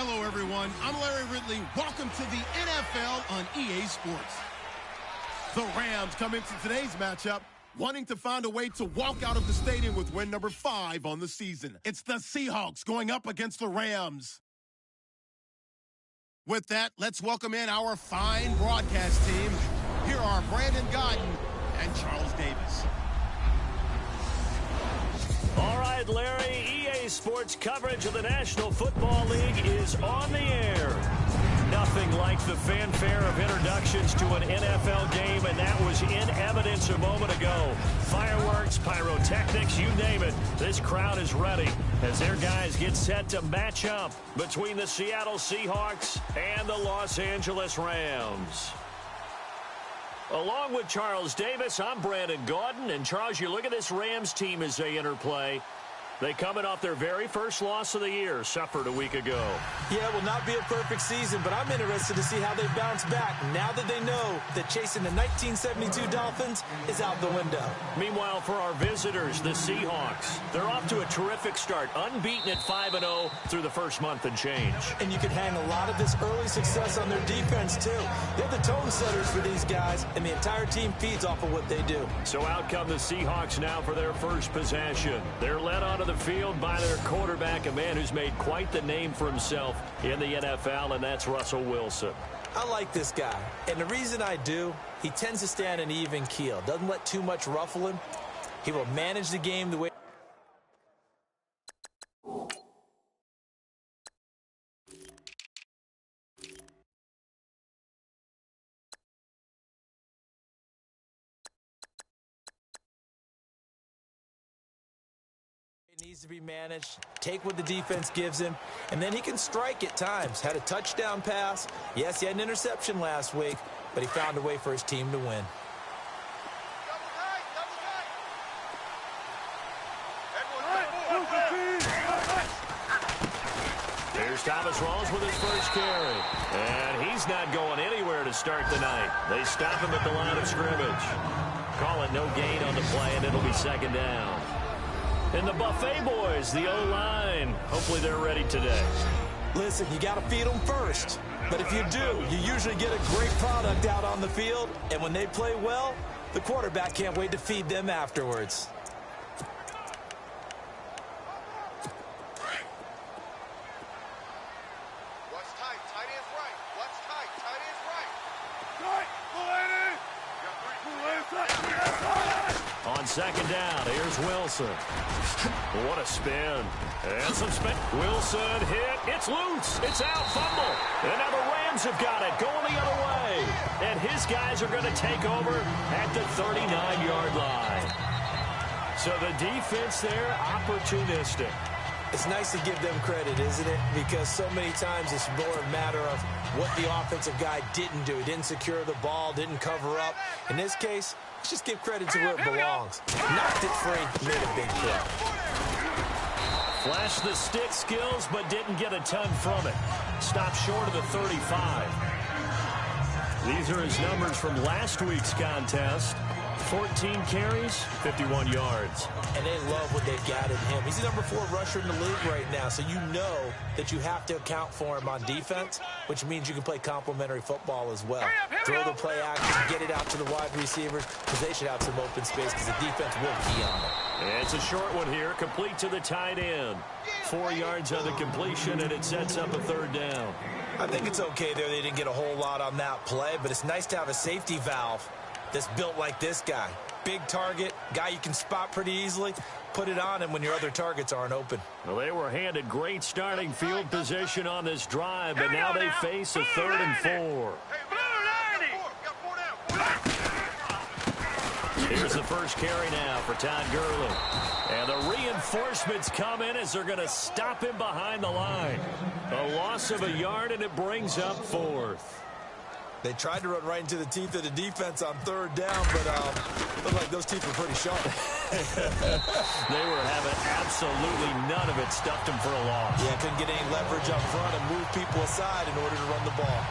Hello, everyone. I'm Larry Ridley. Welcome to the NFL on EA Sports. The Rams come into today's matchup wanting to find a way to walk out of the stadium with win number 5 on the season. It's the Seahawks going up against the Rams. With that, let's welcome in our fine broadcast team. Here are Brandon Godden and Charles Davis. All right, Larry, EA Sports coverage of the National Football League is on the air. Nothing like the fanfare of introductions to an NFL game, and that was in evidence a moment ago. Fireworks, pyrotechnics, you name it. This crowd is ready as their guys get set to match up between the Seattle Seahawks and the Los Angeles Rams. Along with Charles Davis, I'm Brandon Gaudin. And, Charles, you look at this Rams team as they interplay. They coming off their very first loss of the year, suffered a week ago. Yeah, it will not be a perfect season, but I'm interested to see how they bounce back now that they know that chasing the 1972 Dolphins is out the window. Meanwhile, for our visitors, the Seahawks, they're off to a terrific start, unbeaten at 5-0 through the first month and change. And you can hang a lot of this early success on their defense, too. They're the tone setters for these guys, and the entire team feeds off of what they do. So out come the Seahawks now for their first possession. They're led onto the field by their quarterback, a man who's made quite the name for himself in the NFL, and that's Russell Wilson. I like this guy, and the reason I do, he tends to stay on an even keel, doesn't let too much ruffle him. He will manage the game the way needs to be managed, take what the defense gives him, and then he can strike at times. Had a touchdown pass. Yes, he had an interception last week, but he found a way for his team to win. Here's Thomas Rawls with his first carry. And he's not going anywhere to start the night. They stop him at the line of scrimmage. Call it no gain on the play, and it'll be second down. And the Buffet boys, the O-line, hopefully they're ready today. Listen, you got to feed them first. But if you do, you usually get a great product out on the field. And when they play well, the quarterback can't wait to feed them afterwards. What's tight? Tight end's right. What's tight? Tight end's right. On second down, here's Wilson. What a spin. And some spin. Wilson hit. It's loose. It's out. Fumble. And now the Rams have got it. Going the other way. And his guys are going to take over at the 39-yard line. So the defense there, opportunistic. It's nice to give them credit, isn't it? Because so many times it's more a matter of what the offensive guy didn't do. He didn't secure the ball, didn't cover up. In this case, let's just give credit to where it belongs. Knocked it free, made a big play. Flashed the stick skills, but didn't get a ton from it. Stopped short of the 35. These are his numbers from last week's contest. 14 carries, 51 yards. And they love what they've got in him. He's the number 4 rusher in the league right now, so you know that you have to account for him on defense, which means you can play complementary football as well. Throw the play action, get it out to the wide receivers, because they should have some open space because the defense will key on it. It's a short one here, complete to the tight end. 4 yards on the completion, and it sets up a third down. I think it's okay there. They didn't get a whole lot on that play, but it's nice to have a safety valve that's built like this guy. Big target, guy you can spot pretty easily. Put it on him when your other targets aren't open. Well, they were handed great starting field position on this drive, but now they face a 3rd and 4. Here's the first carry now for Todd Gurley. And the reinforcements come in as they're going to stop him behind the line. A loss of a yard, and it brings up 4th. They tried to run right into the teeth of the defense on 3rd down, but looked like those teeth were pretty sharp. They were having absolutely none of it. Stuffed them for a loss. Yeah, couldn't get any leverage up front and move people aside in order to run the ball.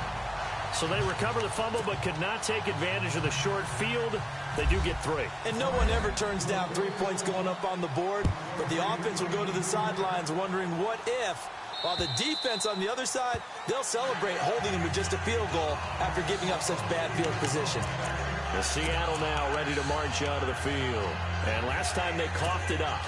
So they recover the fumble but could not take advantage of the short field. They do get 3. And no one ever turns down 3 points going up on the board, but the offense will go to the sidelines wondering what if While the defense on the other side, they'll celebrate holding him to just a field goal after giving up such bad field position. The Seattle now ready to march out of the field. And last time they coughed it up,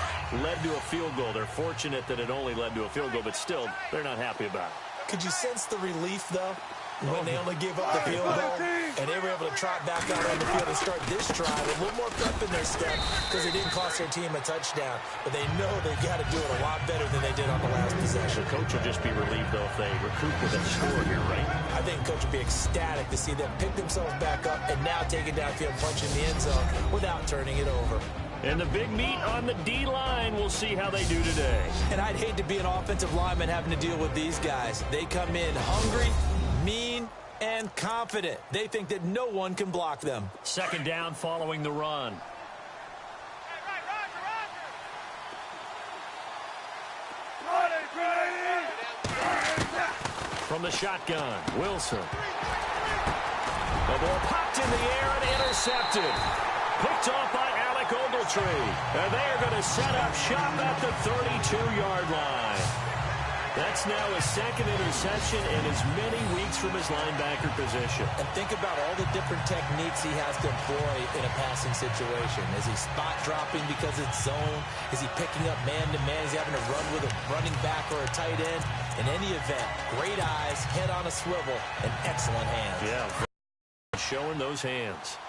led to a field goal. They're fortunate that it only led to a field goal, but still, they're not happy about it. Could you sense the relief, though, when they only gave up the field goal and they were able to trot back out on the field and start this drive with a little more pep in their step because it didn't cost their team a touchdown, but they know they've got to do it a lot better than they did on the last possession. The coach will just be relieved, though, if they recoup with a score here, right? I think the coach would be ecstatic to see them pick themselves back up and now take it downfield, punch in the end zone without turning it over. And the big meat on the D-line, we'll see how they do today. And I'd hate to be an offensive lineman having to deal with these guys. They come in hungry, mean, and confident. They think that no one can block them. Second down following the run. From the shotgun, Wilson. The ball popped in the air and intercepted. Picked off by Alec Ogletree. And they are going to set up shop at the 32-yard line. That's now his second interception in as many weeks from his linebacker position. And think about all the different techniques he has to employ in a passing situation. Is he spot dropping because it's zone? Is he picking up man-to-man? Is he having to run with a running back or a tight end? In any event, great eyes, head on a swivel, and excellent hands. Yeah, showing those hands.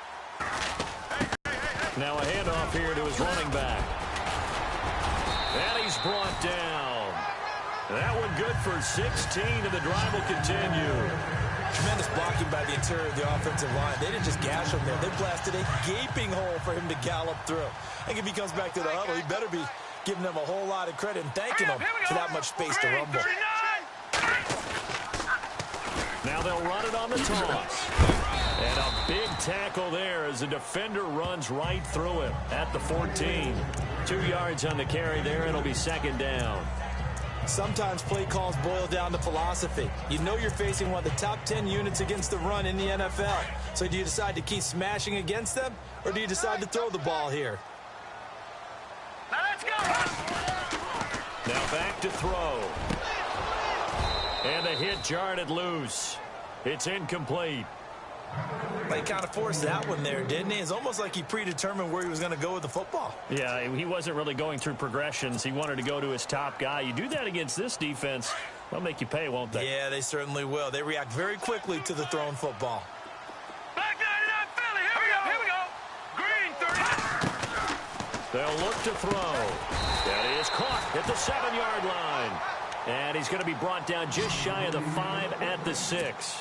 Now a handoff here to his running back. And he's brought down. That one good for 16, and the drive will continue. Tremendous blocking by the interior of the offensive line. They didn't just gash him there. They blasted a gaping hole for him to gallop through. I think if he comes back to the huddle, he better be giving them a whole lot of credit and thanking them for that much space to rumble. Now they'll run it on the toss. And a big tackle there as the defender runs right through him at the 14. 2 yards on the carry there. It'll be second down. Sometimes play calls boil down to philosophy. You know you're facing one of the top 10 units against the run in the NFL. So do you decide to keep smashing against them, or do you decide to throw the ball here? Now let's go. Now back to throw. And the hit jarred it loose. It's incomplete. They kind of forced that one there, didn't he? It's almost like he predetermined where he was going to go with the football. Yeah, he wasn't really going through progressions. He wanted to go to his top guy. You do that against this defense, they'll make you pay, won't they? Yeah, they certainly will. They react very quickly to the thrown football. Back 99 Philly. Here we go. Green 30. They'll look to throw. That is caught at the 7-yard line. And he's going to be brought down just shy of the 5 at the 6.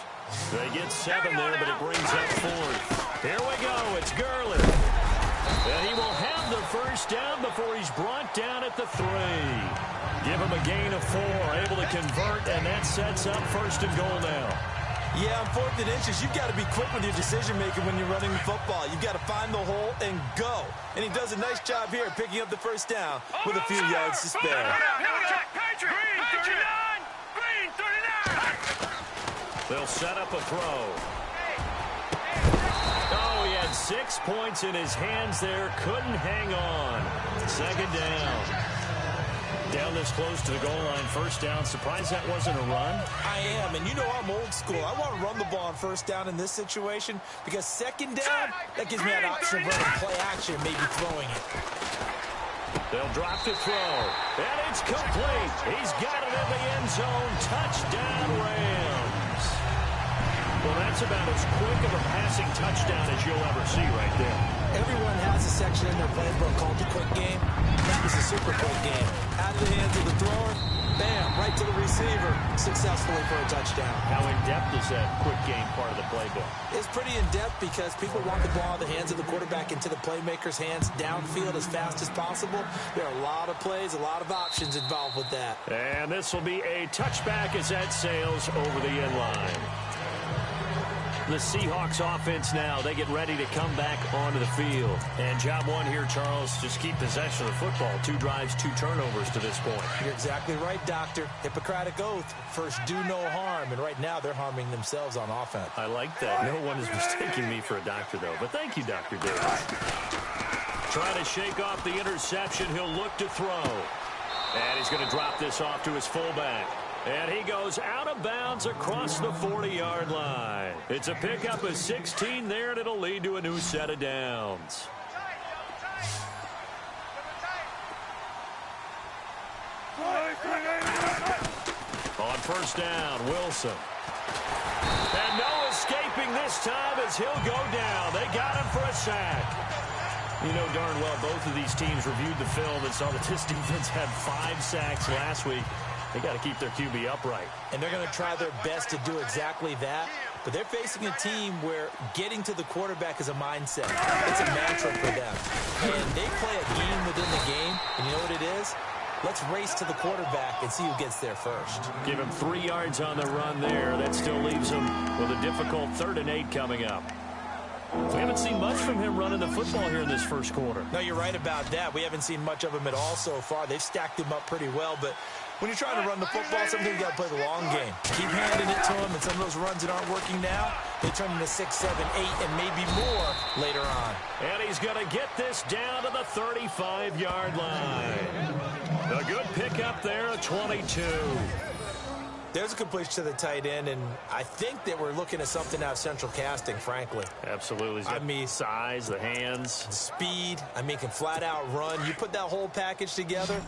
They get 7 there, but it brings up 4th. Here we go. It's Gurley. And he will have the first down before he's brought down at the 3. Give him a gain of 4, able to convert, and that sets up 1st and goal now. Yeah, on 4th and inches, you've got to be quick with your decision-making when you're running the football. You've got to find the hole and go. And he does a nice job here picking up the first down with a few yards to spare. Here we go. Green 39. Green 39. They'll set up a throw. Oh, he had 6 points in his hands there. Couldn't hang on. Second down. Down this close to the goal line. First down. Surprised that wasn't a run? I am, and you know I'm old school. I want to run the ball on first down in this situation because second down, that gives me an option of running play action, maybe throwing it. They'll drop to throw. And it's complete. He's got it in the end zone. Touchdown, Rams. Well, that's about as quick of a passing touchdown as you'll ever see right there. Everyone has a section in their playbook called the quick game. That was a super quick game. Out of the hands of the thrower, bam, right to the receiver, successfully for a touchdown. How in-depth is that quick game part of the playbook? It's pretty in-depth because people want the ball in the hands of the quarterback into the playmaker's hands downfield as fast as possible. There are a lot of plays, a lot of options involved with that. And this will be a touchback as that sails over the end line. The Seahawks offense now, they get ready to come back onto the field. And job one here, Charles, just keep possession of the football. 2 drives, 2 turnovers to this point. You're exactly right, Doctor. Hippocratic oath. First, do no harm. And right now, they're harming themselves on offense. I like that. No one is mistaking me for a doctor, though. But thank you, Dr. Davis. Trying to shake off the interception. He'll look to throw. And he's going to drop this off to his fullback. And he goes out of bounds across the 40-yard line. It's a pickup of 16 there, and it'll lead to a new set of downs. On first down, Wilson. And no escaping this time as he'll go down. They got him for a sack. You know darn well both of these teams reviewed the film and saw that this defense had 5 sacks last week. They got to keep their QB upright. And they're going to try their best to do exactly that. But they're facing a team where getting to the quarterback is a mindset. It's a mantra for them. And they play a game within the game. And you know what it is? Let's race to the quarterback and see who gets there first. Give him 3 yards on the run there. That still leaves him with a difficult 3rd and 8 coming up. We haven't seen much from him running the football here in this first quarter. No, you're right about that. We haven't seen much of him at all so far. They've stacked him up pretty well, but when you're trying to run the football, sometimes you got to play the long game. Keep handing it to him, and some of those runs that aren't working now, they turn into 6, 7, 8, and maybe more later on. And he's going to get this down to the 35-yard line. A good pickup there, a 22. There's a completion to the tight end, and I think that we're looking at something out of central casting, frankly. Absolutely. I mean, size, the hands. Speed. I mean, can flat out run. You put that whole package together,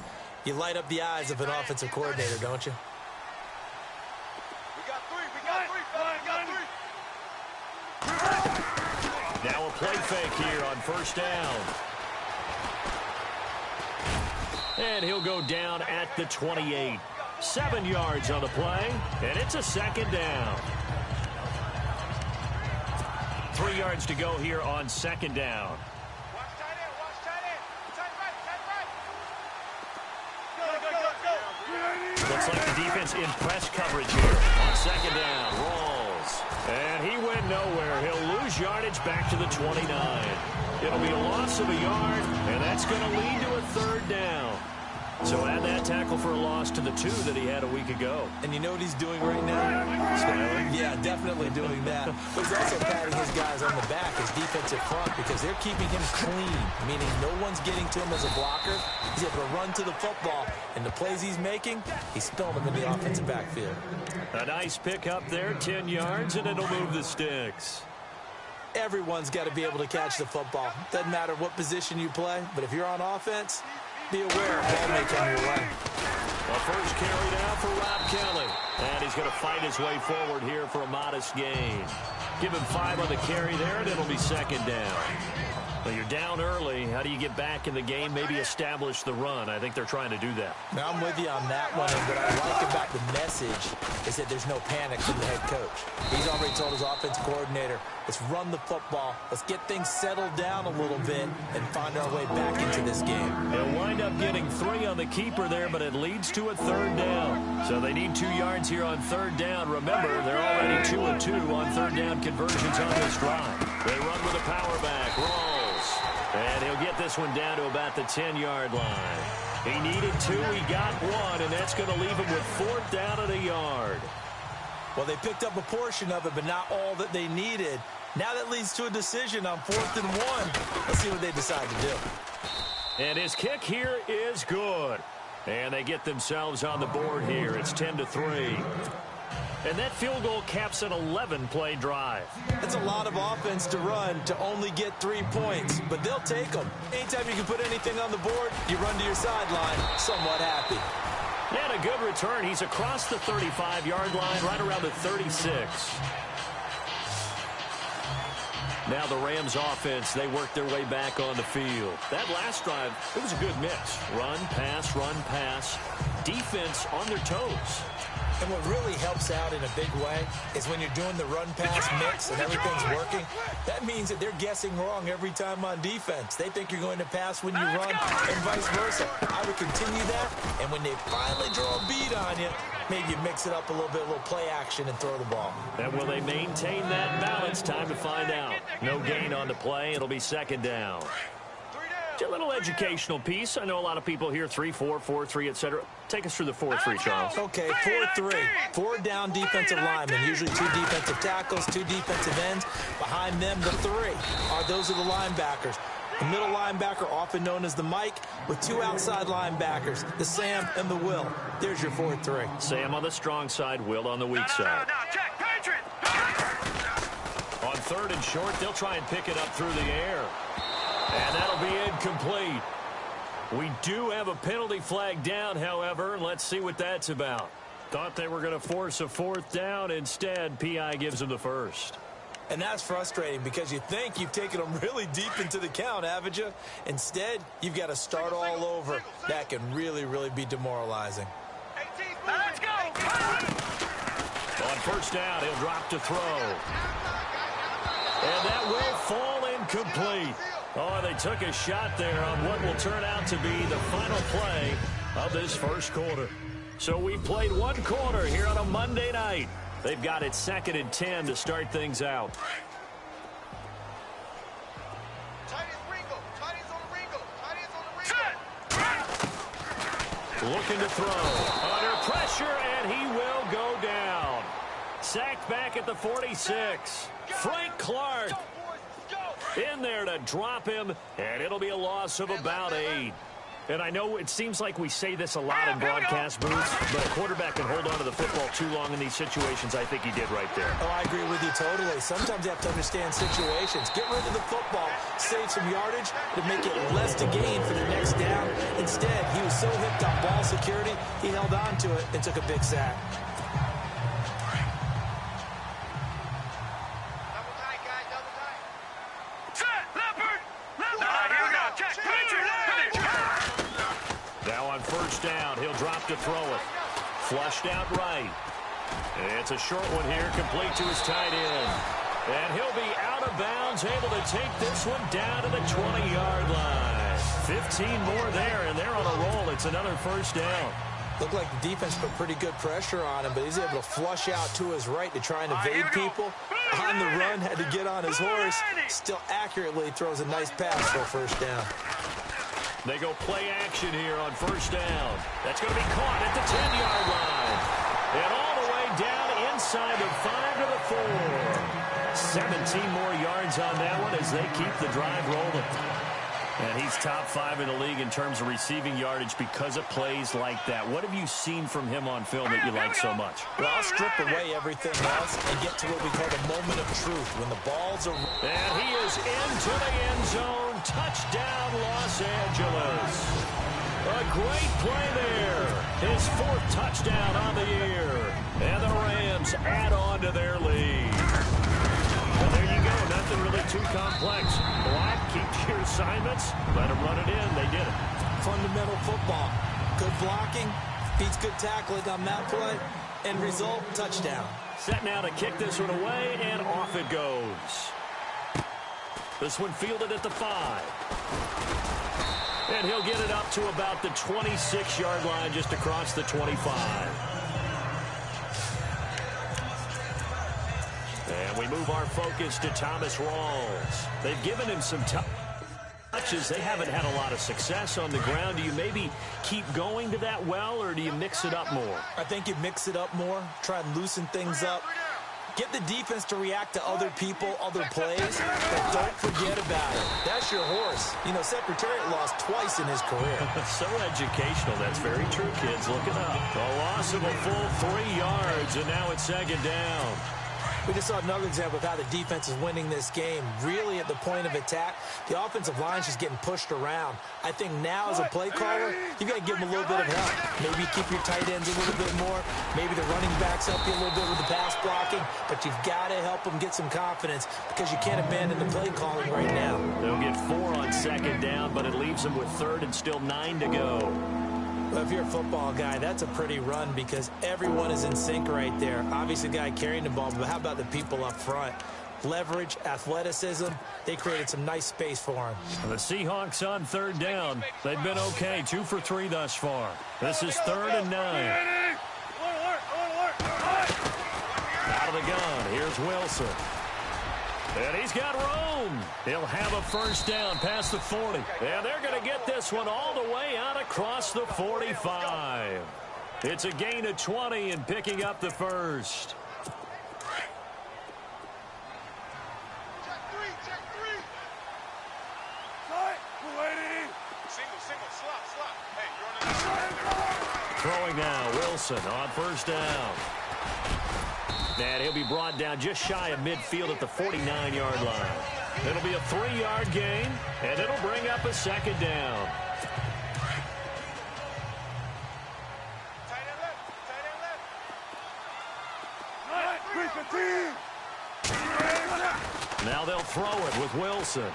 you light up the eyes of an offensive coordinator, don't you? We got 3. We got 3. Now a play fake here on first down. And he'll go down at the 28. 7 yards on the play, and it's a 2nd down. 3 yards to go here on 2nd down. Watch tight end. Watch tight end. Tight right. Tight right. Go. Looks like the defense in press coverage here on 2nd down. Rolls. And he went nowhere. He'll lose yardage back to the 29. It'll be a loss of a yard, and that's going to lead to a 3rd down. So add that tackle for a loss to the 2 that he had a week ago. And you know what he's doing right now? Smiling. Yeah, definitely doing that. But he's also patting his guys on the back, his defensive front, because they're keeping him clean, meaning no one's getting to him as a blocker. He's able to run to the football, and the plays he's making, he's spilling them in the offensive backfield. A nice pick up there, 10 yards, and it'll move the sticks. Everyone's got to be able to catch the football. Doesn't matter what position you play, but if you're on offense, be aware ball may come your way. The first carry down for Rob Kelly. And he's going to fight his way forward here for a modest gain. Give him 5 on the carry there, and it'll be 2nd down. Well, you're down early. How do you get back in the game, maybe establish the run? I think they're trying to do that. Now, I'm with you on that one, and what I like about the message is that there's no panic from the head coach. He's already told his offensive coordinator, let's run the football, let's get things settled down a little bit, and find our way back into this game. They'll wind up getting 3 on the keeper there, but it leads to a 3rd down. So they need 2 yards here on 3rd down. Remember, they're already 2 of 2 on 3rd down conversions on this drive. They run with a power back, rolls. And he'll get this one down to about the 10-yard line. He needed 2, he got 1, and that's going to leave him with 4th down at a yard. Well, they picked up a portion of it, but not all that they needed. Now that leads to a decision on 4th and 1. Let's see what they decide to do. And his kick here is good. And they get themselves on the board here. It's 10-3. And that field goal caps an 11-play drive. That's a lot of offense to run to only get 3 points, but they'll take them. Anytime you can put anything on the board, you run to your sideline somewhat happy. And a good return. He's across the 35-yard line, right around the 36. Now the Rams offense, they work their way back on the field. That last drive, it was a good mix. Run, pass, defense on their toes. And what really helps out in a big way is when you're doing the run-pass mix and everything's working, that means that they're guessing wrong every time on defense. They think you're going to pass when you run and vice versa. I would continue that, and when they finally draw a beat on you, maybe you mix it up a little bit, a little play action and throw the ball. And will they maintain that balance? Time to find out. No gain on the play. It'll be 2nd down. A little educational piece. I know a lot of people hear 3-4, 4-3, etc. Take us through the 4-3, Charles. Okay, 4-3. 4 down defensive linemen, usually 2 defensive tackles, 2 defensive ends. Behind them, the 3 those are the linebackers. A middle linebacker, often known as the Mike, with two outside linebackers, the Sam and the Will. There's your 4-3. Sam on the strong side, Will on the weak side. No, check, Patriot. On 3rd and short, they'll try and pick it up through the air. And that'll be incomplete. We do have a penalty flag down, however. Let's see what that's about. Thought they were going to force a 4th down. Instead, P.I. gives them the first. And that's frustrating because you think you've taken them really deep into the count, haven't you? Instead, you've got to start all over. That can really, really be demoralizing. Let's go. On 1st down, he'll drop to throw. And that will fall incomplete. Oh, they took a shot there on what will turn out to be the final play of this 1st quarter. So we played 1 quarter here on a Monday night. They've got it 2nd and 10 to start things out. Looking to throw. Under pressure, and he will go down. Sacked back at the 46. Frank Clark in there to drop him, and it'll be a loss of about 8. And I know it seems like we say this a lot in broadcast booths, but a quarterback can hold on to the football too long in these situations. I think he did right there. Oh, I agree with you totally. Sometimes you have to understand situations. Get rid of the football, save some yardage to make it less to gain for the next down. Instead, he was so hipped on ball security, he held on to it and took a big sack. Now on 1st down, he'll drop to throw it. Flushed out right. It's a short one here, complete to his tight end. And he'll be out of bounds, able to take this one down to the 20-yard line. 15 more there, and they're on a roll. It's another 1st down. Looked like the defense put pretty good pressure on him, but he's able to flush out to his right to try and evade people. On the run, had to get on his horse. Still accurately throws a nice pass for a 1st down. They go play action here on 1st down. That's going to be caught at the 10-yard line. And all the way down inside the 5 to the 4. 17 more yards on that one as they keep the drive rolling. And he's top 5 in the league in terms of receiving yardage because of plays like that. What have you seen from him on film that you like so much? Well, I'll strip away everything else and get to what we call the moment of truth. When the balls are... And he is into the end zone. Touchdown, Los Angeles. A great play there. His 4th touchdown on the year. And the Rams add on to their lead. Well, there you go. Nothing really too complex. Block, keep your assignments, let them run it in. They did it. Fundamental football. Good blocking, beats good tackling on that play. End result, touchdown. Set now to kick this one away, and off it goes. This one fielded at the 5. And he'll get it up to about the 26-yard line, just across the 25. And we move our focus to Thomas Rawls. They've given him some touches. They haven't had a lot of success on the ground. Do you maybe keep going to that well, or do you mix it up more? I think you mix it up more, try and loosen things up. Get the defense to react to other people, other plays, but don't forget about it. That's your horse. You know, Secretariat lost twice in his career. So educational. That's very true, kids. Look it up. A loss of a full 3 yards, and now it's 2nd down. We just saw another example of how the defense is winning this game. Really at the point of attack, the offensive line's just getting pushed around. I think now as a play caller, you've got to give them a little bit of help. Maybe keep your tight ends a little bit more. Maybe the running backs help you a little bit with the pass blocking. But you've got to help them get some confidence because you can't abandon the play calling right now. They'll get 4 on 2nd down, but it leaves them with 3rd and still 9 to go. Well, if you're a football guy, that's a pretty run because everyone is in sync right there. Obviously, the guy carrying the ball, but how about the people up front? Leverage, athleticism, they created some nice space for him. The Seahawks on 3rd down. They've been okay, 2 for 3 thus far. This is 3rd and 9. Out of the gun, here's Wilson. And he's got room. He'll have a 1st down past the 40. And they're going to get this one all the way out across the 45. It's a gain of 20 and picking up the 1st. Throwing now, Wilson on first down. And he'll be brought down just shy of midfield at the 49-yard line. It'll be a 3-yard gain, and it'll bring up a second down. Now they'll throw it with Wilson.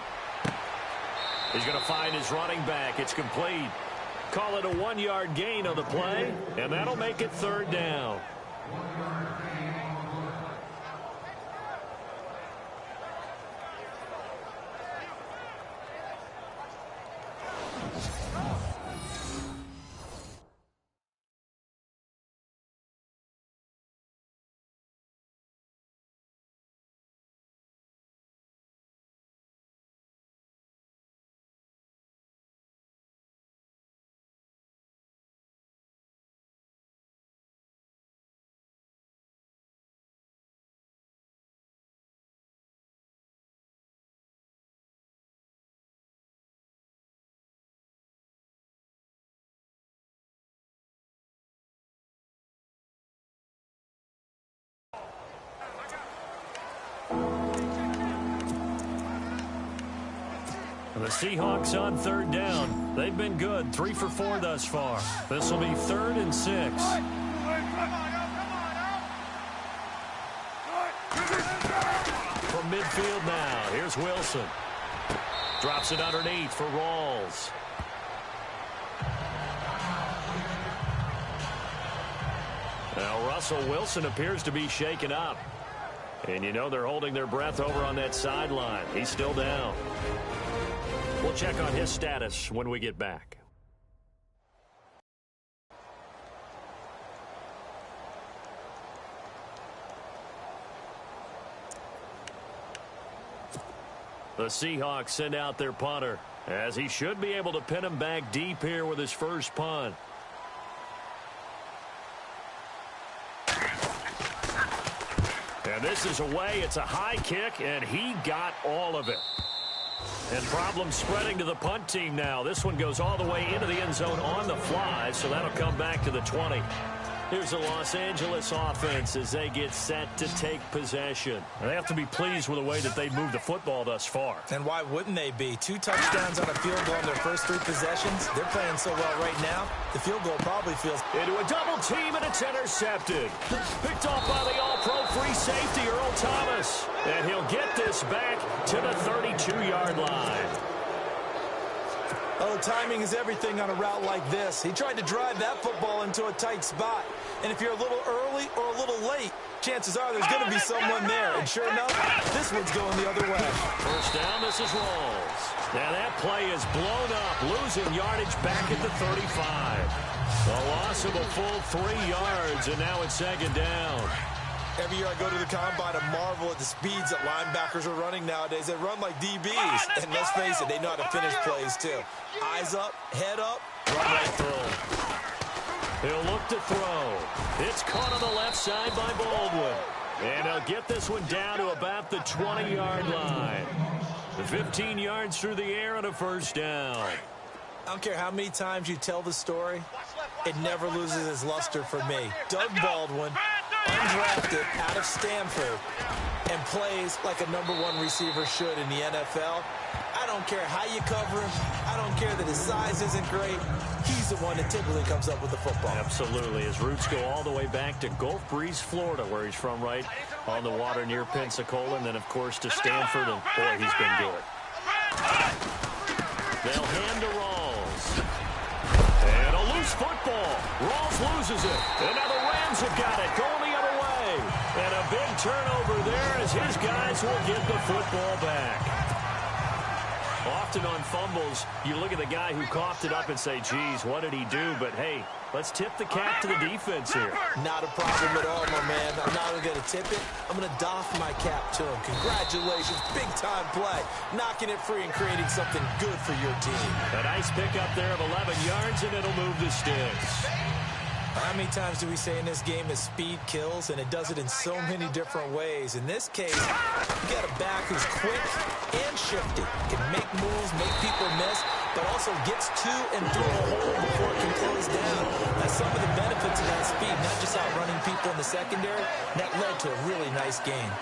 He's going to find his running back. It's complete. Call it a 1-yard gain on the play, and that'll make it third down. The Seahawks on third down. They've been good, 3 for 4 thus far. This will be 3rd and 6. From midfield now, here's Wilson. Drops it underneath for Rawls. Now Russell Wilson appears to be shaken up. And you know they're holding their breath over on that sideline. He's still down. We'll check on his status when we get back. The Seahawks send out their punter, as he should be able to pin him back deep here with his first punt. And this is away. It's a high kick, and he got all of it. And problems spreading to the punt team now. This one goes all the way into the end zone on the fly, so that'll come back to the 20. Here's the Los Angeles offense as they get set to take possession. They have to be pleased with the way that they moved the football thus far. And why wouldn't they be? 2 touchdowns on a field goal in their first 3 possessions. They're playing so well right now, the field goal probably feels... Into a double team, and it's intercepted. Picked off by the all-pro free safety, Earl Thomas. And he'll get this back to the 32-yard line. Oh, timing is everything on a route like this. He tried to drive that football into a tight spot. And if you're a little early or a little late, chances are there's going to be someone there. And sure enough, this one's going the other way. First down, this is Rawls. Now that play is blown up, losing yardage back at the 35. The loss of a full 3 yards, and now it's second down. Every year I go to the combine, I marvel at the speeds that linebackers are running nowadays. They run like DBs. And let's face it, they know how to finish plays too. Eyes up, head up, run right through them. He'll look to throw. It's caught on the left side by Baldwin. And he'll get this one down to about the 20-yard line. The 15 yards through the air on a first down. I don't care how many times you tell the story, it never loses its luster for me. Doug Baldwin, undrafted out of Stanford, and plays like a #1 receiver should in the NFL. I don't care how you cover him. I don't care that his size isn't great. He's the one that typically comes up with the football. Absolutely. His roots go all the way back to Gulf Breeze, Florida, where he's from, right on the water near Pensacola, and then, of course, to Stanford, and boy, he's been good. They'll hand to Rawls. And a loose football. Rawls loses it. And now the Rams have got it, going the other way. And a big turnover there as his guys will get the football back. Often on fumbles, you look at the guy who coughed it up and say, geez, what did he do? But, hey, let's tip the cap to the defense here. Not a problem at all, my man. I'm not going to tip it. I'm going to doff my cap to him. Congratulations. Big-time play. Knocking it free and creating something good for your team. A nice pickup there of 11 yards, and it'll move the sticks. How many times do we say in this game is speed kills, and it does it in so many different ways. In this case, you got a back who's quick and shifty, can make moves, make people miss, but also gets to and through a hole before it can close down. That's some of the best just outrunning people in the secondary. And that led to a really nice game.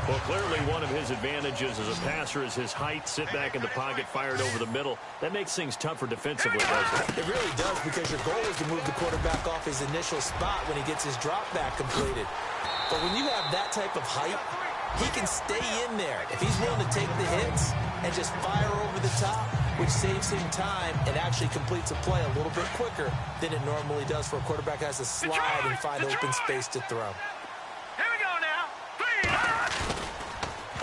Well, clearly one of his advantages as a passer is his height. Sit back in the pocket, fired over the middle. That makes things tougher defensively, doesn't it? It really does, because your goal is to move the quarterback off his initial spot when he gets his drop back completed. But when you have that type of height, he can stay in there. If he's willing to take the hits and just fire over the top, which saves him time and actually completes a play a little bit quicker than it normally does for a quarterback who has to slide and find open space to throw. Here we go now.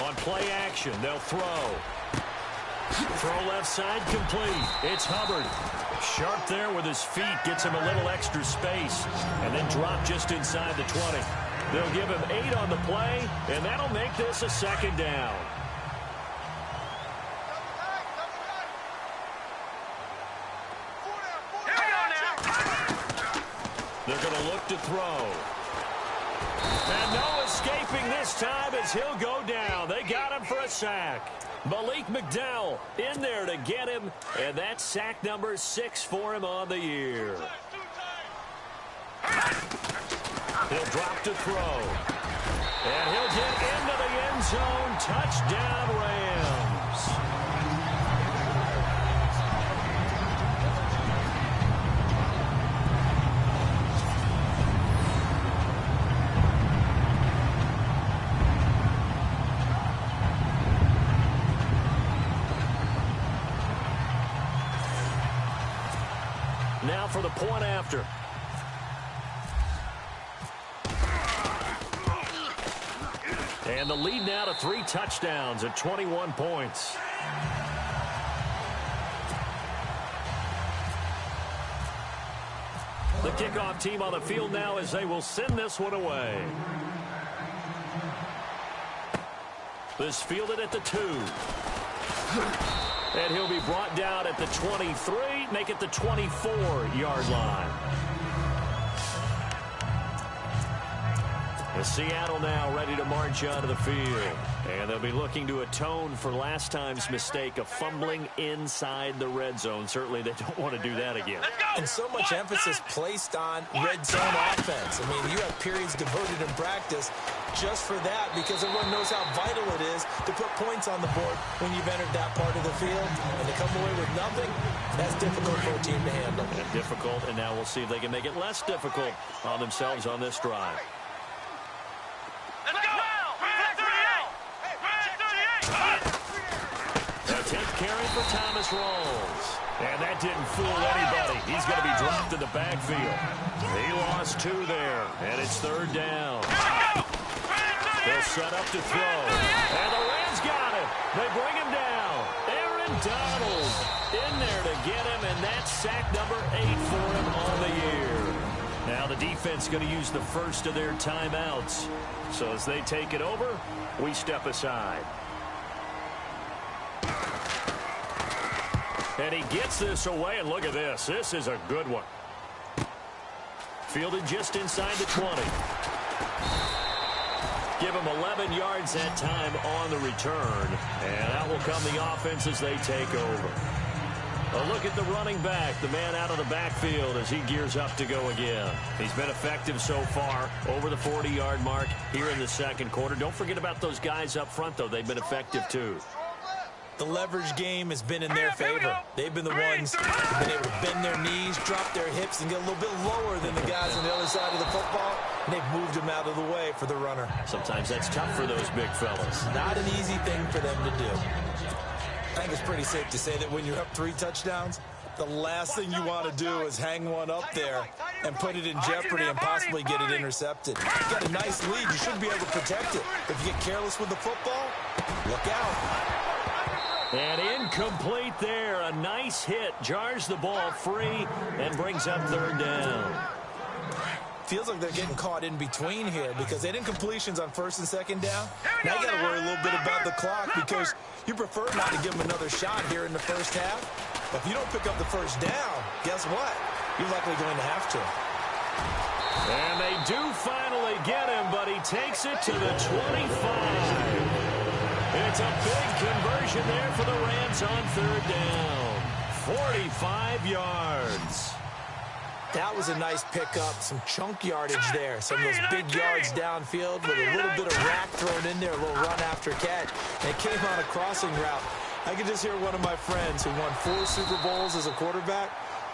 On play action, they'll throw. Throw left side complete. It's Hubbard. Sharp there with his feet. Gets him a little extra space. And then drop just inside the 20. They'll give him 8 on the play, and that'll make this a second down. Here we go now. They're going to look to throw. And no escaping this time as he'll go down. They got him for a sack. Malik McDowell in there to get him, and that's sack number 6 for him on the year. He'll drop to throw. And he'll get into the end zone. Touchdown, Rams. Now for the point after. And the lead now to 3 touchdowns at 21 points. The kickoff team on the field now as they will send this one away. This fielded at the 2. And he'll be brought down at the 23, make it the 24-yard line. And Seattle now ready to march onto the field. And they'll be looking to atone for last time's mistake of fumbling inside the red zone. Certainly they don't want to do that again. And so much emphasis placed on red zone offense. I mean, you have periods devoted in practice just for that, because everyone knows how vital it is to put points on the board when you've entered that part of the field. And to come away with nothing, that's difficult for a team to handle. And difficult, and now we'll see if they can make it less difficult on themselves on this drive. Let's go. Red 38. Red 38. A 10th carry for Thomas Rawls. And that didn't fool anybody. He's going to be dropped in the backfield. He lost 2 there, and it's 3rd down. They'll set up to throw. And the Rams got him. They bring him down. Aaron Donald in there to get him, and that's sack number 8 for him on the year. Now the defense going to use the first of their timeouts. So as they take it over, we step aside. And he gets this away, and look at this. This is a good one. Fielded just inside the 20. Give him 11 yards that time on the return. And out will come the offense as they take over. A look at the running back, the man out of the backfield as he gears up to go again. He's been effective so far, over the 40-yard mark here in the second quarter. Don't forget about those guys up front, though. They've been effective, too. The leverage game has been in their favor. They've been the ones who've been able to bend their knees, drop their hips, and get a little bit lower than the guys on the other side of the football. And they've moved them out of the way for the runner. Sometimes that's tough for those big fellas. Not an easy thing for them to do. I think it's pretty safe to say that when you're up 3 touchdowns, the last thing you want to do is hang one up there and put it in jeopardy and possibly get it intercepted. You got a nice lead. You should be able to protect it. If you get careless with the football, look out. And incomplete there. A nice hit. Jars the ball free and brings up 3rd down. Feels like they're getting caught in between here because they didn't completions on 1st and 2nd down. Now you got to worry a little bit about the clock because you prefer not to give them another shot here in the first half. But if you don't pick up the 1st down, guess what? You're likely going to have to. And they do finally get him, but he takes it to the 25. It's a big conversion there for the Rams on 3rd down. 45 yards. That was a nice pickup, some chunk yardage there. Some of those big yards downfield with a little bit of rack thrown in there, a little run after catch. And it came on a crossing route. I could just hear one of my friends who won 4 Super Bowls as a quarterback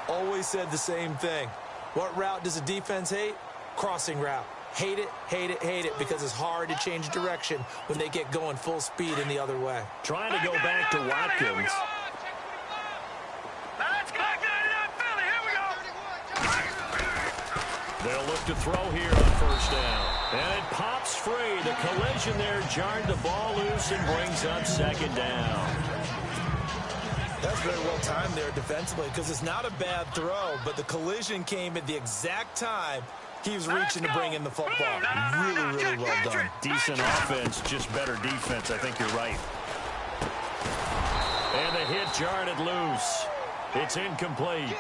always said the same thing. What route does a defense hate? Crossing route. Hate it, hate it, hate it, because it's hard to change direction when they get going full speed in the other way. Trying to go back to Watkins. They'll look to throw here on first down. And it pops free. The collision there jarred the ball loose and brings up second down. That's very well timed there defensively, because it's not a bad throw, but the collision came at the exact time he was reaching to bring in the football. Really, really well done. Decent offense, just better defense. I think you're right. And the hit jarred it loose. It's incomplete.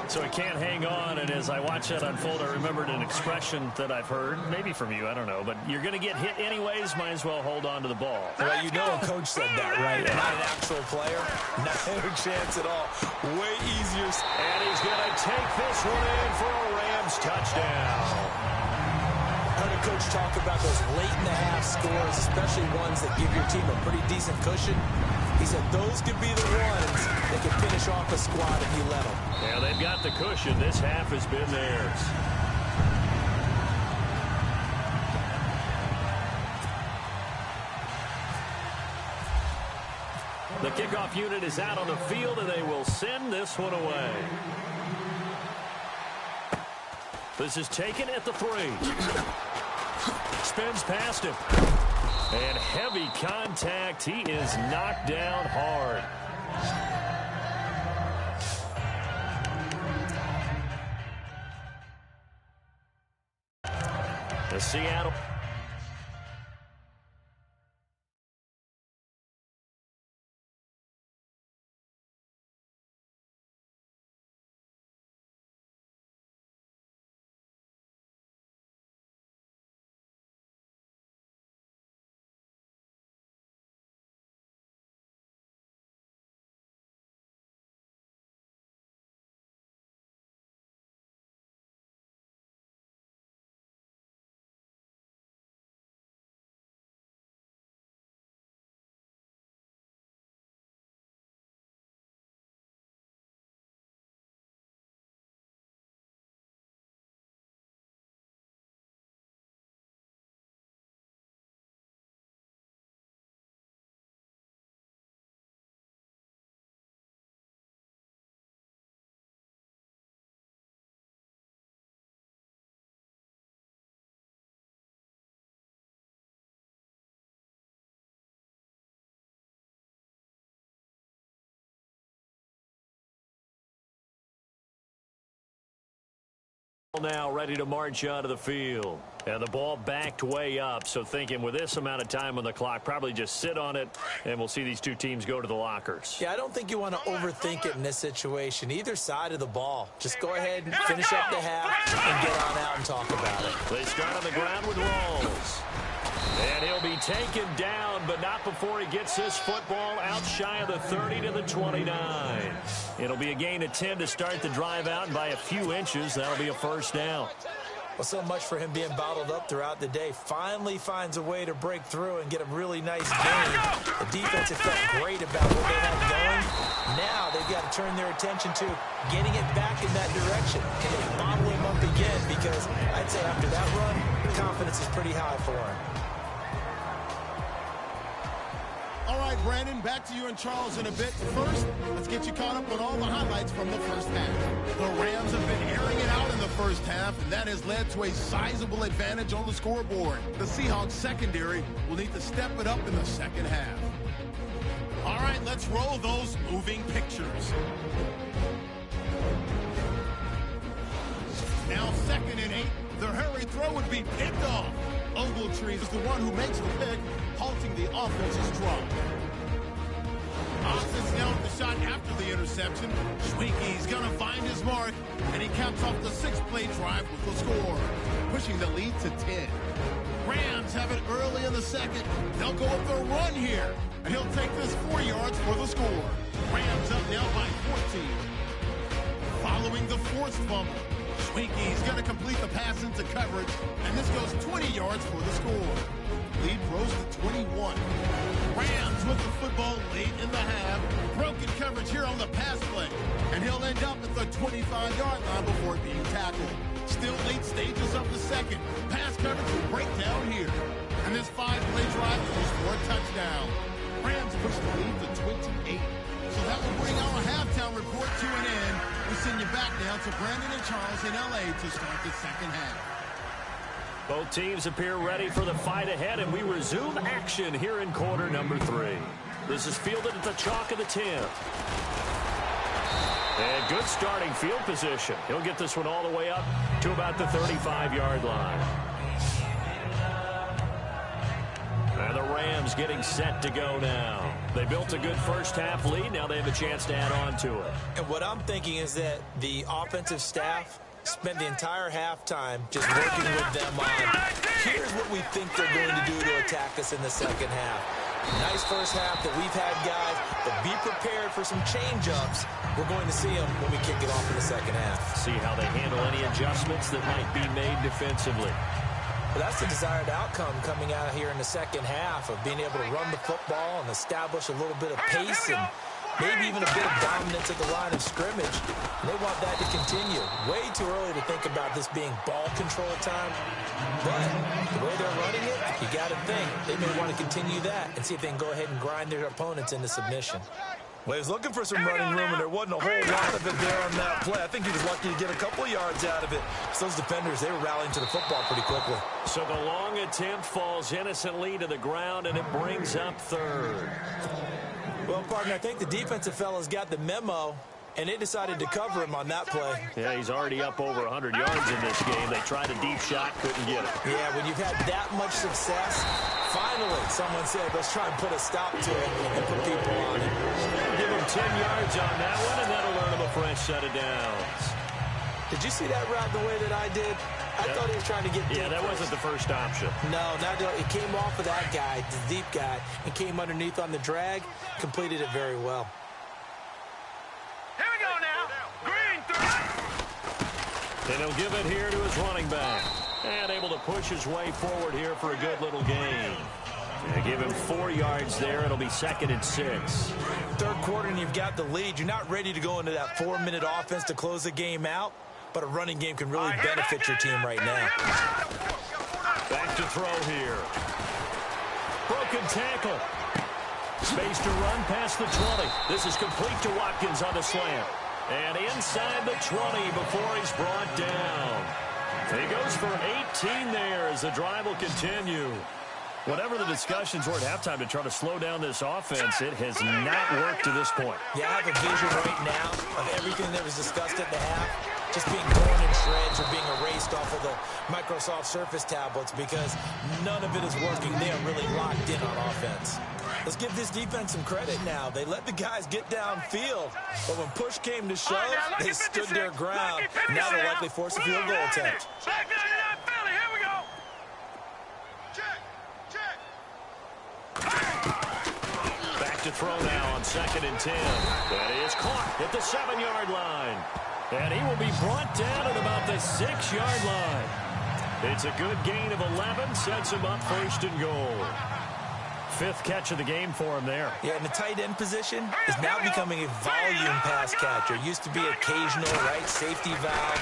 So he can't hang on, and as I watch that unfold, I remembered an expression that I've heard, maybe from you, I don't know, but you're going to get hit anyways, might as well hold on to the ball. Well, you know a coach said that, right? Yeah. Not an actual player. No chance at all. Way easier. And he's going to take this one in for a Rams touchdown. Heard a coach talk about those late-in-the-half scores, especially ones that give your team a pretty decent cushion. He said those could be the ones that can finish off a squad if you let them. Yeah, they've got the cushion. This half has been theirs. The kickoff unit is out on the field, and they will send this one away. This is taken at the 3. Spins past him. And heavy contact. He is knocked down hard. The Seattle. Now ready to march onto the field. And the ball backed way up, so thinking with this amount of time on the clock, probably just sit on it, and we'll see these two teams go to the lockers. Yeah, I don't think you want to overthink it in this situation. Either side of the ball. Just go ahead and finish up the half and get on out and talk about it. They start on the ground with Rawls. And he'll be taken down, but not before he gets this football out shy of the 30 to the 29. It'll be a gain of 10 to start the drive out, and by a few inches, that'll be a first down. Well, so much for him being bottled up throughout the day. Finally finds a way to break through and get a really nice gain. The defense has felt great about what they have going. Now they've got to turn their attention to getting it back in that direction. Can they bottle him up again? Because I'd say after that run, the confidence is pretty high for him. All right, Brandon, back to you and Charles in a bit. First, let's get you caught up on all the highlights from the first half. The Rams have been airing it out in the first half, and that has led to a sizable advantage on the scoreboard. The Seahawks secondary will need to step it up in the second half. All right, let's roll those moving pictures. Now 2nd and 8. The hurry throw would be picked off. Ogletree is the one who makes the pick, halting the offense's drop. Austin's now at the shot after the interception. Schwinke's going to find his mark, and he caps off the 6-play drive with the score, pushing the lead to 10. Rams have it early in the second. They'll go up the run here, and he'll take this 4 yards for the score. Rams up now by 14. Following the forced fumble. Schwenke's going to complete the pass into coverage, and this goes 20 yards for the score. Lead grows to 21. Rams with the football late in the half. Broken coverage here on the pass play, and he'll end up at the 25-yard line before being tackled. Still late stages of the second. Pass coverage will break down here. And this 5-play drive goes for a touchdown. Rams push the lead to 28. So that will bring our halftime report to an end. We send you back now to Brandon and Charles in L.A. to start the second half. Both teams appear ready for the fight ahead, and we resume action here in quarter number 3. This is fielded at the chalk of the 10. And good starting field position. He'll get this one all the way up to about the 35-yard line. And the Rams getting set to go now. They built a good first-half lead. Now they have a chance to add on to it. And what I'm thinking is that the offensive staff spent the entire halftime just working with them on, here's what we think they're going to do to attack us in the second half. Nice first half that we've had, guys, but be prepared for some change-ups. We're going to see them when we kick it off in the second half. See how they handle any adjustments that might be made defensively. But that's the desired outcome coming out here in the second half of being able to run the football and establish a little bit of pace and maybe even a bit of dominance at the line of scrimmage. And they want that to continue. Way too early to think about this being ball control time. But the way they're running it, you got to think they may want to continue that and see if they can go ahead and grind their opponents into submission. Well, he was looking for some running room, and there wasn't a whole lot of it there on that play. I think he was lucky to get a couple of yards out of it. So those defenders, they were rallying to the football pretty quickly. So the long attempt falls innocently to the ground, and it brings up third. Well, partner, I think the defensive fellas got the memo, and they decided to cover him on that play. Yeah, he's already up over 100 yards in this game. They tried a deep shot, couldn't get it. Yeah, when you've had that much success, finally someone said, let's try and put a stop to it and put people on it. Give him 10 yards on that one, and that'll earn him a fresh set of downs. Did you see that route the way that I did? I thought he was trying to get deep. Yeah, that wasn't the first option. No, it came off of that guy, the deep guy, and came underneath on the drag, completed it very well. Here we go now. Green through. And he'll give it here to his running back. And able to push his way forward here for a good little gain. They give him 4 yards there. It'll be 2nd and 6. Third quarter and you've got the lead. You're not ready to go into that 4-minute offense to close the game out, but a running game can really benefit your team right now. Back to throw here. Broken tackle. Space to run past the 20. This is complete to Watkins on the slant. And inside the 20 before he's brought down. He goes for 18 there as the drive will continue. Whatever the discussions were at halftime to try to slow down this offense, it has not worked to this point. Yeah, I have a vision right now of everything that was discussed at the half just being torn in shreds or being erased off of the Microsoft Surface tablets because none of it is working. They are really locked in on offense. Let's give this defense some credit now. They let the guys get downfield, but when push came to shove, they stood their ground. Now they'll likely force a field goal attempt. Back down to that Philly. Here we go. Back to throw now on 2nd and 10. That is caught at the 7-yard line. And he will be brought down at about the 6-yard line. It's a good gain of 11, sets him up 1st and goal. 5th catch of the game for him there. Yeah, and the tight end position is now becoming a volume pass catcher. Used to be occasional, right, safety valve.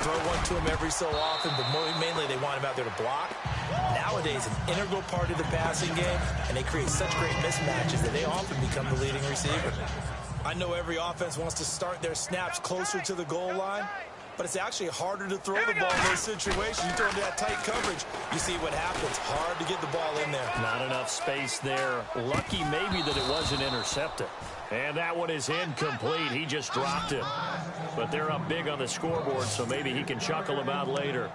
Throw one to him every so often, but mainly they want him out there to block. Nowadays, an integral part of the passing game, and they create such great mismatches that they often become the leading receiver. I know every offense wants to start their snaps closer to the goal line, but it's actually harder to throw the ball in those situations. You throw into that tight coverage, you see what happens. Hard to get the ball in there. Not enough space there. Lucky maybe that it wasn't intercepted. And that one is incomplete. He just dropped it. But they're up big on the scoreboard, so maybe he can chuckle about later.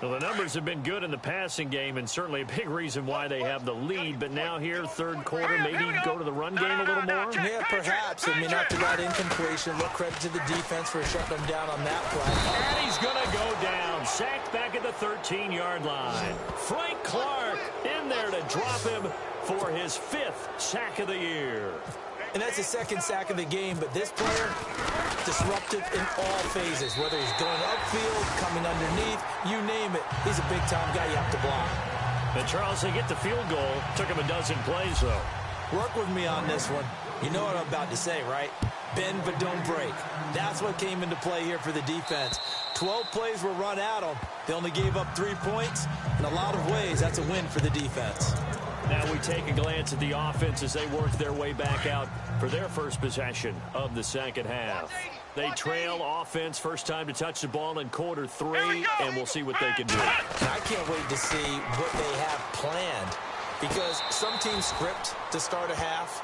Well, the numbers have been good in the passing game, and certainly a big reason why they have the lead. But now here, third quarter, maybe go to the run game a little more? Yeah, perhaps. I mean, after that incompletion, look, credit to the defense for shutting them down on that play. And he's going to go down. Sacked back at the 13-yard line. Frank Clark in there to drop him for his 5th sack of the year. And that's his second sack of the game, but this player, disruptive in all phases, whether he's going upfield, coming underneath, you name it. He's a big-time guy you have to block. And Charles, they get the field goal. Took him a dozen plays, though. Work with me on this one. You know what I'm about to say, right? Bend but don't break. That's what came into play here for the defense. 12 plays were run at them. They only gave up 3 points. In a lot of ways, that's a win for the defense. Now we take a glance at the offense as they work their way back out for their first possession of the second half. They trail offense, first time to touch the ball in quarter 3, and we'll see what they can do. I can't wait to see what they have planned, because some teams script to start a half.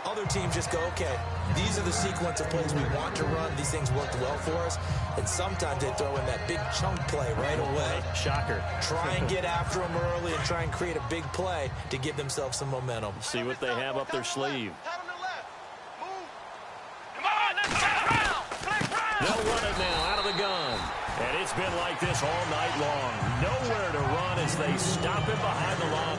Other teams just go, okay, these are the sequence of plays we want to run. These things worked well for us. And sometimes they throw in that big chunk play right away. Shocker. Try and get after them early and try and create a big play to give themselves some momentum. See what they have up their sleeve. They'll run it now out of the gun. And it's been like this all night long. Nowhere to run as they stop him behind the line.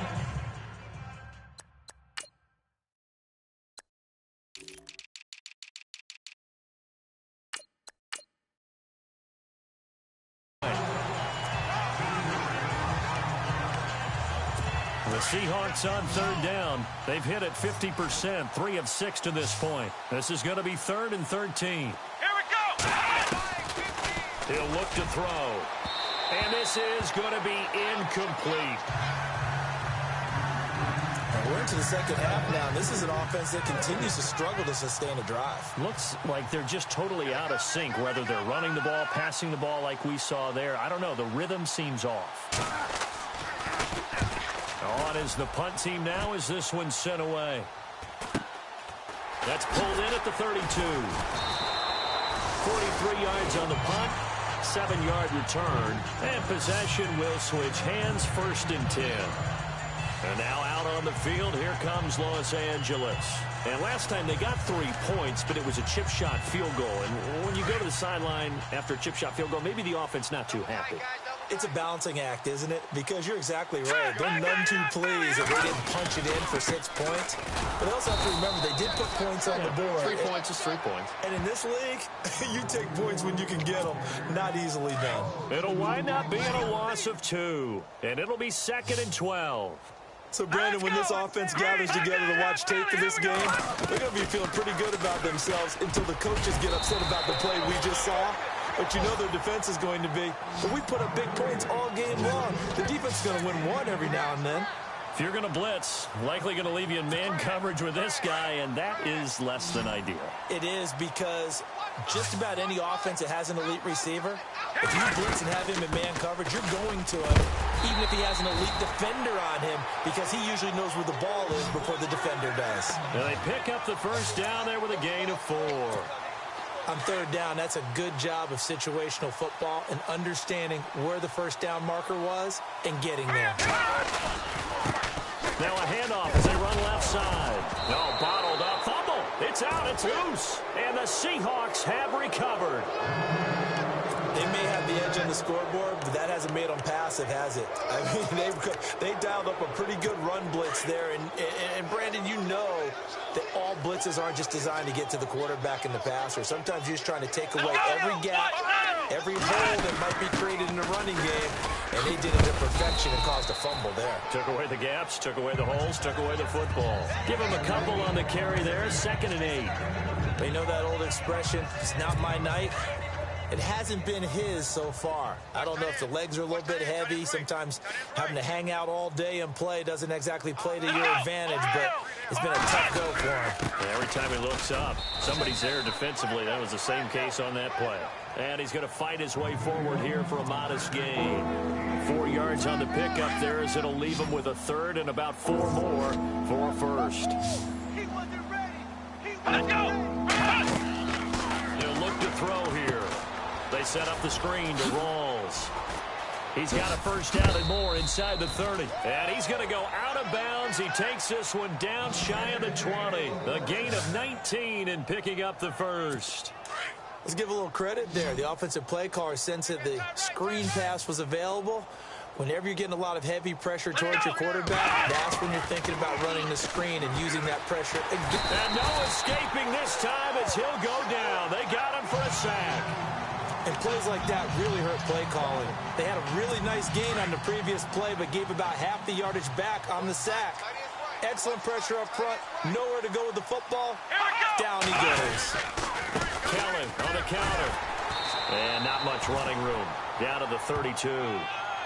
The Seahawks on third down. They've hit it 50%, 3 of 6 to this point. This is going to be 3rd and 13. Here we go. He'll look to throw. And this is going to be incomplete. And we're into the second half now. This is an offense that continues to struggle to sustain a drive. Looks like they're just totally out of sync, whether they're running the ball, passing the ball like we saw there. I don't know. The rhythm seems off. On is the punt team now as this one's sent away. That's pulled in at the 32. 43 yards on the punt, 7-yard return, and possession will switch hands, 1st and 10. And now out on the field, here comes Los Angeles. And last time they got 3 points, but it was a chip shot field goal. And when you go to the sideline after a chip shot field goal, maybe the offense not too happy. It's a balancing act, isn't it? Because you're exactly right. They're none too pleased that they didn't punch it in for 6 points. But they also have to remember they did put points on the board. 3 points is 3 points. And in this league, you take points when you can get them. Not easily done. It'll wind up being a loss of 2. And it'll be 2nd and 12. So, Brandon, when this offense gathers together to watch tape for this game, they're going to be feeling pretty good about themselves until the coaches get upset about the play we just saw. But you know their defense is going to be. But we put up big points all game long. The defense is going to win one every now and then. If you're going to blitz, likely going to leave you in man coverage with this guy, and that is less than ideal. It is, because just about any offense that has an elite receiver, if you blitz and have him in man coverage, you're going to him, even if he has an elite defender on him, because he usually knows where the ball is before the defender does. Now they pick up the first down there with a gain of 4. On third down, that's a good job of situational football and understanding where the first down marker was and getting there. Now a handoff as they run left side. No, bottled up. Fumble. It's out. It's loose. And the Seahawks have recovered. They may have the edge on the scoreboard, but that hasn't made them passive, has it? I mean, they dialed up a pretty good run blitz there. And Brandon, you know that all blitzes aren't just designed to get to the quarterback and the passer. Sometimes you're just trying to take away every gap, every hole that might be created in the running game, and they did it to perfection and caused a fumble there. Took away the gaps, took away the holes, took away the football. Give him a couple on the carry there, 2nd and 8. They know that old expression, it's not my night. It hasn't been his so far. I don't know if the legs are a little bit heavy. Sometimes having to hang out all day and play doesn't exactly play to your advantage, but it's been a tough go for him. And every time he looks up, somebody's there defensively. That was the same case on that play. And he's going to fight his way forward here for a modest gain. 4 yards on the pickup there as it'll leave him with a 3rd and about 4 more for a first. He wasn't ready. Let's go. He'll look to throw here. They set up the screen to Rawls. He's got a first down and more inside the 30. And he's going to go out of bounds. He takes this one down shy of the 20. A gain of 19 in picking up the first. Let's give a little credit there. The offensive play caller sensed that the screen pass was available. Whenever you're getting a lot of heavy pressure towards your quarterback, that's when you're thinking about running the screen and using that pressure. And no escaping this time as he'll go down. They got him for a sack. And plays like that really hurt play calling. They had a really nice gain on the previous play, but gave about half the yardage back on the sack. Excellent pressure up front. Nowhere to go with the football. Down he goes. Kellen on the counter. And not much running room. Down to the 32.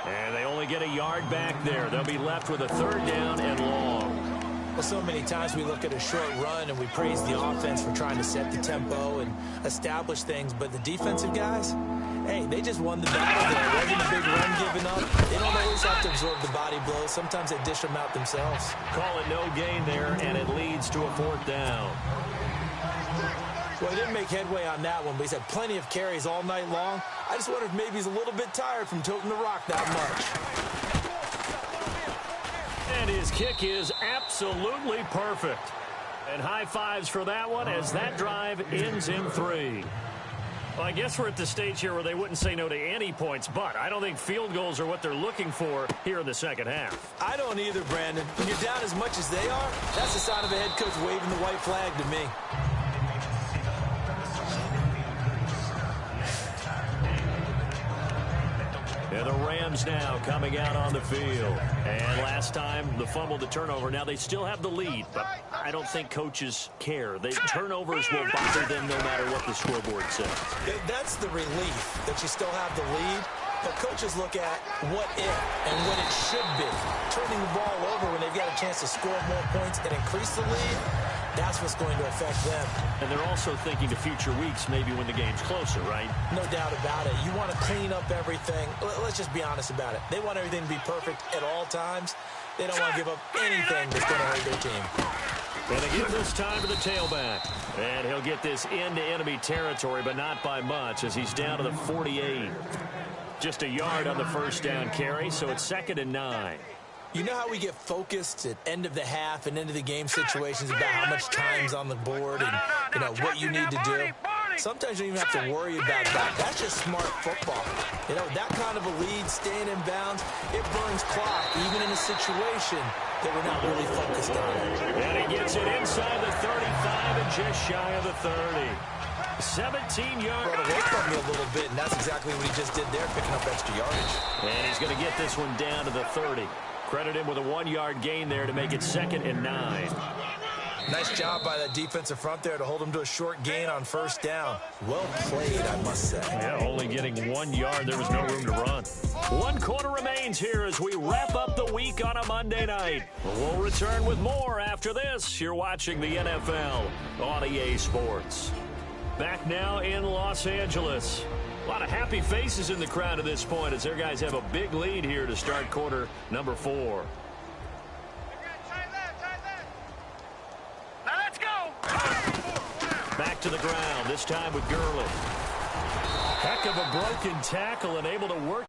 And they only get a yard back there. They'll be left with a 3rd down and long. Well, so many times we look at a short run and we praise the offense for trying to set the tempo and establish things. But the defensive guys, hey, they just won the battle there. It wasn't a big run given up. They don't always have to absorb the body blows. Sometimes they dish them out themselves. Call it no gain there, and it leads to a 4th down. Well, he didn't make headway on that one, but he's had plenty of carries all night long. I just wonder if maybe he's a little bit tired from toting the rock that much. And his kick is absolutely perfect. And high fives for that one as that drive ends in 3. Well, I guess we're at the stage here where they wouldn't say no to any points, but I don't think field goals are what they're looking for here in the second half. I don't either, Brandon. When you're down as much as they are, that's the sign of a head coach waving the white flag to me. And the Rams now coming out on the field. And last time, the fumble, the turnover. Now they still have the lead, but I don't think coaches care. Turnovers will bother them no matter what the scoreboard says. That's the relief that you still have the lead. But coaches look at what if and what it should be. Turning the ball over when they've got a chance to score more points and increase the lead, that's what's going to affect them. And they're also thinking to future weeks, maybe when the game's closer, right? No doubt about it. You want to clean up everything. Let's just be honest about it. They want everything to be perfect at all times. They don't want to give up anything that's going to hurt their team. And they give this time to the tailback. And he'll get this into enemy territory, but not by much as he's down to the 48. Just a yard on the 1st down carry, so it's 2nd and 9. You know how we get focused at end of the half and end of the game situations about how much time's on the board and, what you need to do? Sometimes you don't even have to worry about that. That's just smart football. That kind of a lead, staying in bounds, it burns clock, even in a situation that we're not really focused on it. And he gets it inside the 35 and just shy of the 30. 17 yards. Brought away from me a little bit, and that's exactly what he just did there, picking up extra yardage. And he's going to get this one down to the 30. Credit him with a 1-yard gain there to make it 2nd and 9. Nice job by that defensive front there to hold him to a short gain on 1st down. Well played, I must say. Yeah, only getting 1 yard. There was no room to run. 1 quarter remains here as we wrap up the week on a Monday night. We'll return with more after this. You're watching the NFL on EA Sports. Back now in Los Angeles. A lot of happy faces in the crowd at this point as their guys have a big lead here to start quarter number 4. Now let's go. Back to the ground, this time with Gurley. Heck of a broken tackle and able to work.